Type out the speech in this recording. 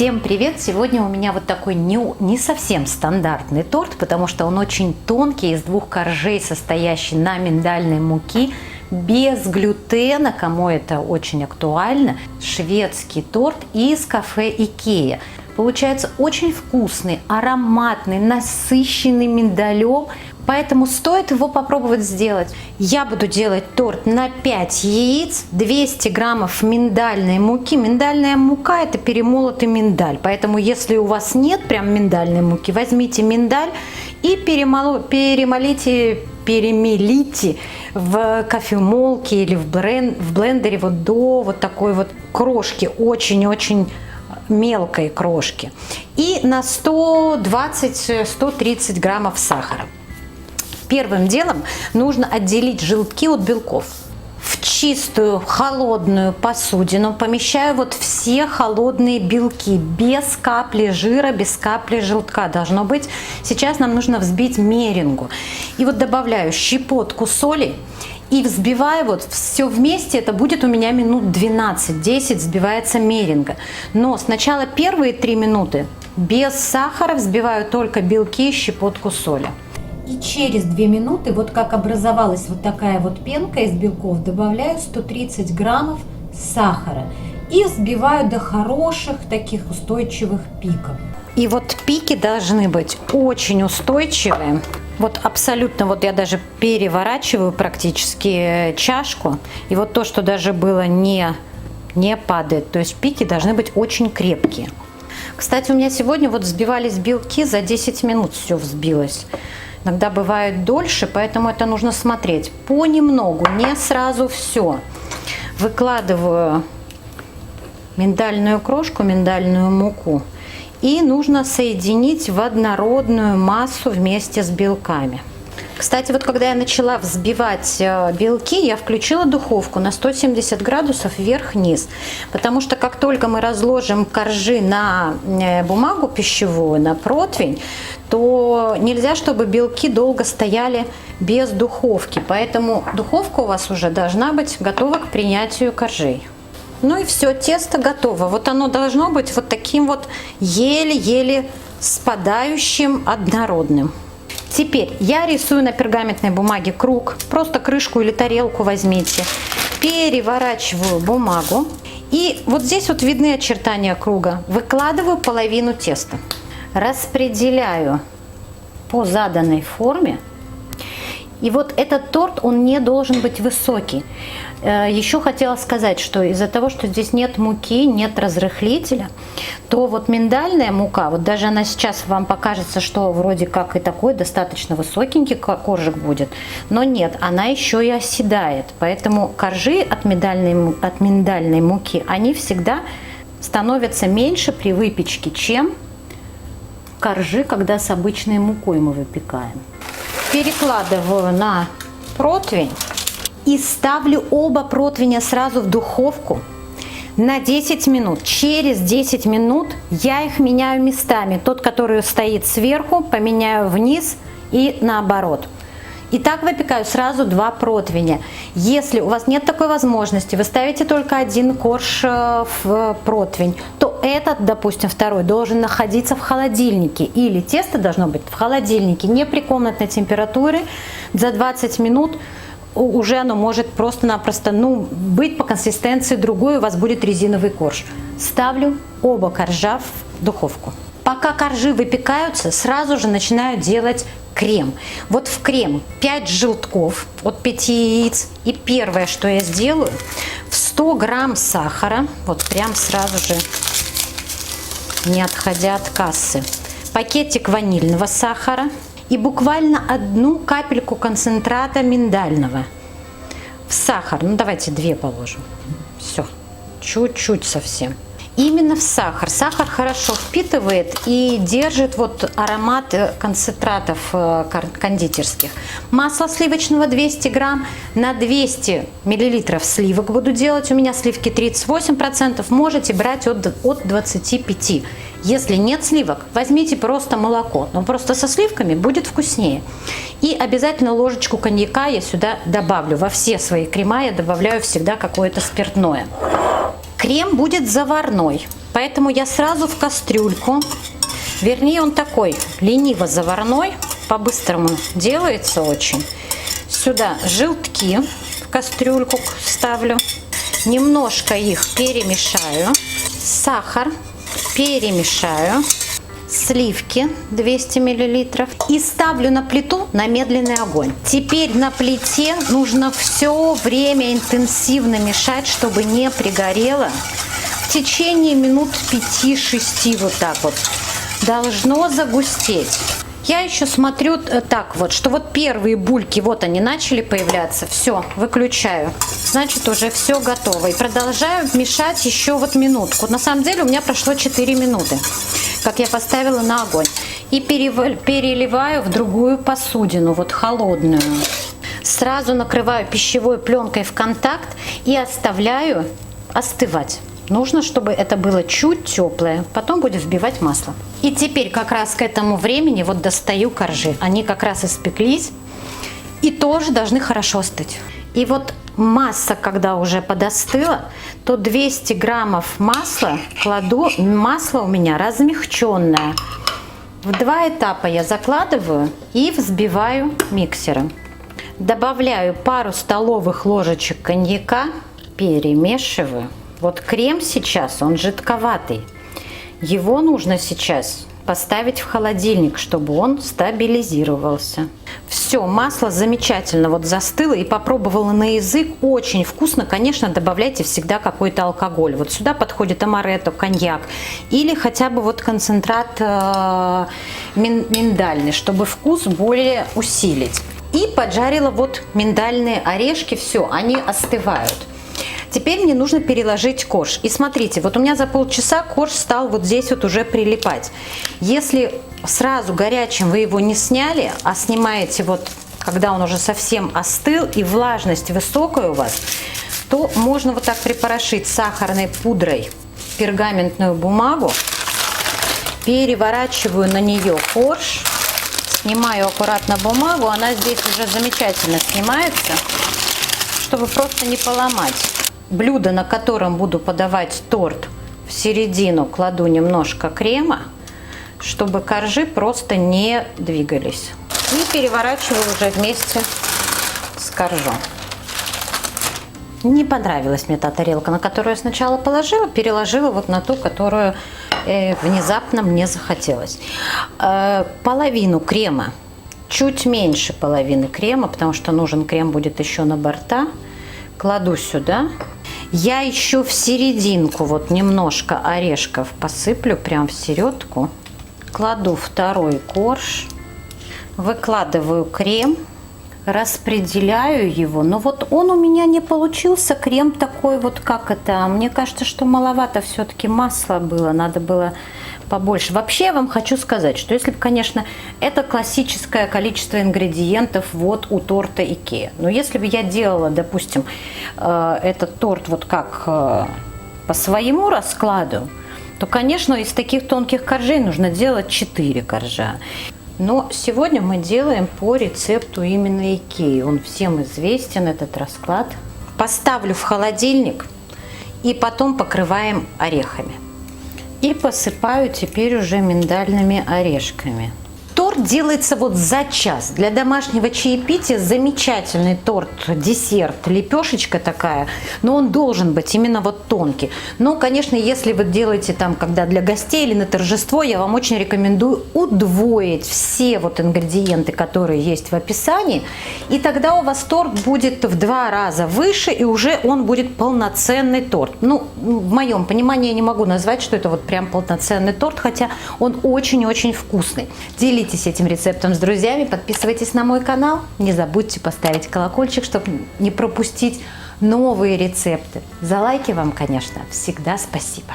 Всем привет! Сегодня у меня вот такой не совсем стандартный торт, потому что он очень тонкий, из двух коржей, состоящий на миндальной муке, без глютена, кому это очень актуально. Шведский торт из кафе Икея. Получается очень вкусный, ароматный, насыщенный миндалем. Поэтому стоит его попробовать сделать. Я буду делать торт на 5 яиц, 200 граммов миндальной муки. Миндальная мука – это перемолотый миндаль. Поэтому если у вас нет прям миндальной муки, возьмите миндаль и перемелите в кофемолке или в блендере вот до вот такой вот крошки, очень-очень мелкой крошки. И на 120-130 граммов сахара. Первым делом нужно отделить желтки от белков. В чистую холодную посудину помещаю вот все холодные белки, без капли жира, без капли желтка должно быть. Сейчас нам нужно взбить меренгу. И вот добавляю щепотку соли и взбиваю вот все вместе. Это будет у меня минут 12-10 взбивается меренга. Но сначала первые 3 минуты без сахара взбиваю только белки и щепотку соли. И через 2 минуты, вот как образовалась вот такая вот пенка из белков, добавляю 130 граммов сахара и взбиваю до хороших таких устойчивых пиков. И вот пики должны быть очень устойчивые. Вот абсолютно, вот я даже переворачиваю практически чашку, и вот то, что даже было не падает, то есть пики должны быть очень крепкие. Кстати, у меня сегодня вот взбивались белки, за 10 минут все взбилось. Иногда бывает дольше, поэтому это нужно смотреть понемногу, не сразу все. Выкладываю миндальную крошку, миндальную муку, и нужно соединить в однородную массу вместе с белками. Кстати, вот когда я начала взбивать белки, я включила духовку на 170 градусов вверх-вниз, потому что как только мы разложим коржи на бумагу пищевую, на противень, то нельзя, чтобы белки долго стояли без духовки, поэтому духовка у вас уже должна быть готова к принятию коржей. Ну и все, тесто готово. Вот оно должно быть вот таким вот еле-еле спадающим, однородным. Теперь я рисую на пергаментной бумаге круг, просто крышку или тарелку возьмите, переворачиваю бумагу, и вот здесь вот видны очертания круга, выкладываю половину теста, распределяю по заданной форме. И вот этот торт, он не должен быть высокий. Еще хотела сказать, что из-за того, что здесь нет муки, нет разрыхлителя, то вот миндальная мука, вот даже она сейчас вам покажется, что вроде как и такой достаточно высокенький коржик будет, но нет, она еще и оседает. Поэтому коржи от миндальной муки, они всегда становятся меньше при выпечке, чем коржи, когда с обычной мукой мы выпекаем. Перекладываю на противень и ставлю оба противня сразу в духовку на 10 минут. Через 10 минут я их меняю местами. Тот, который стоит сверху, поменяю вниз и наоборот. И так выпекаю сразу 2 противня. Если у вас нет такой возможности, вы ставите только один корж в противень, то этот, допустим, второй, должен находиться в холодильнике. Или тесто должно быть в холодильнике, не при комнатной температуре. За 20 минут уже оно может просто-напросто быть по консистенции другой, у вас будет резиновый корж. Ставлю оба коржа в духовку. Пока коржи выпекаются, сразу же начинаю делать крем. Вот в крем 5 желтков от 5 яиц. И первое, что я сделаю, в 100 грамм сахара, вот прям сразу же, не отходя от кассы, пакетик ванильного сахара и буквально 1 капельку концентрата миндального в сахар. Ну давайте 2 положим. Все, чуть-чуть совсем. Именно в сахар. Сахар хорошо впитывает и держит вот аромат концентратов кондитерских. Масло сливочного 200 грамм. На 200 миллилитров сливок буду делать. У меня сливки 38%. Можете брать от 25%. Если нет сливок, возьмите просто молоко. Но просто со сливками будет вкуснее. И обязательно ложечку коньяка я сюда добавлю. Во все свои крема я добавляю всегда какое-то спиртное. Крем будет заварной, поэтому я сразу в кастрюльку, вернее он такой лениво заварной, по-быстрому делается очень. Сюда желтки в кастрюльку ставлю, немножко их перемешаю, сахар перемешаю, сливки 200 мл и ставлю на плиту на медленный огонь. Теперь на плите нужно все время интенсивно мешать, чтобы не пригорело. В течение минут 5-6 вот так вот должно загустеть. Я еще смотрю так вот, что вот первые бульки, вот они начали появляться. Все, выключаю. Значит, уже все готово. И продолжаю мешать еще вот минутку. На самом деле у меня прошло 4 минуты, как я поставила на огонь. И переливаю в другую посудину, вот холодную. Сразу накрываю пищевой пленкой в контакт и оставляю остывать. Нужно, чтобы это было чуть теплое. Потом будем взбивать масло. И теперь как раз к этому времени вот достаю коржи. Они как раз испеклись и тоже должны хорошо остыть. И вот масса, когда уже подостыла, то 200 граммов масла кладу. Масло у меня размягченное. В 2 этапа я закладываю и взбиваю миксером. Добавляю пару столовых ложечек коньяка, перемешиваю. Вот крем сейчас, он жидковатый. Его нужно сейчас поставить в холодильник, чтобы он стабилизировался. Все, масло замечательно вот застыло и попробовала на язык. Очень вкусно. Конечно, добавляйте всегда какой-то алкоголь. Вот сюда подходит амаретто, коньяк или хотя бы вот концентрат миндальный, чтобы вкус более усилить. И поджарила вот миндальные орешки. Все, они остывают. Теперь мне нужно переложить корж. И смотрите, вот у меня за полчаса корж стал вот здесь вот уже прилипать. Если сразу горячим вы его не сняли, а снимаете вот, когда он уже совсем остыл и влажность высокая у вас, то можно вот так припорошить сахарной пудрой пергаментную бумагу, переворачиваю на нее корж, снимаю аккуратно бумагу, она здесь уже замечательно снимается, чтобы просто не поломать. Блюдо, на котором буду подавать торт, в середину кладу немножко крема, чтобы коржи просто не двигались. И переворачиваю уже вместе с коржом. Не понравилась мне та тарелка, на которую я сначала положила, переложила вот на ту, которую внезапно мне захотелось. Половину крема, чуть меньше половины крема, потому что нужен крем будет еще на борта, кладу сюда. Я еще в серединку вот немножко орешков посыплю, прям в середку. Кладу второй корж, выкладываю крем, распределяю его. Но вот он у меня не получился крем такой вот, как это. Мне кажется, что маловато все-таки масла было, надо было побольше. Вообще я вам хочу сказать, что если бы, конечно, это классическое количество ингредиентов вот у торта Икеа. Но если бы я делала, допустим, этот торт вот как по своему раскладу, то, конечно, из таких тонких коржей нужно делать 4 коржа. Но сегодня мы делаем по рецепту именно Икеа. Он всем известен, этот расклад. Поставлю в холодильник и потом покрываем орехами. И посыпаю теперь уже миндальными орешками. Торт делается вот за час. Для домашнего чаепития замечательный торт, десерт, лепешечка такая, но он должен быть именно вот тонкий. Но, конечно, если вы делаете там, когда для гостей или на торжество, я вам очень рекомендую удвоить все вот ингредиенты, которые есть в описании, и тогда у вас торт будет в 2 раза выше, и уже он будет полноценный торт. Ну, в моем понимании я не могу назвать, что это вот прям полноценный торт, хотя он очень-очень вкусный. Делитесь этим рецептом с друзьями, подписывайтесь на мой канал, не забудьте поставить колокольчик, чтобы не пропустить новые рецепты. За лайки вам, конечно, всегда спасибо.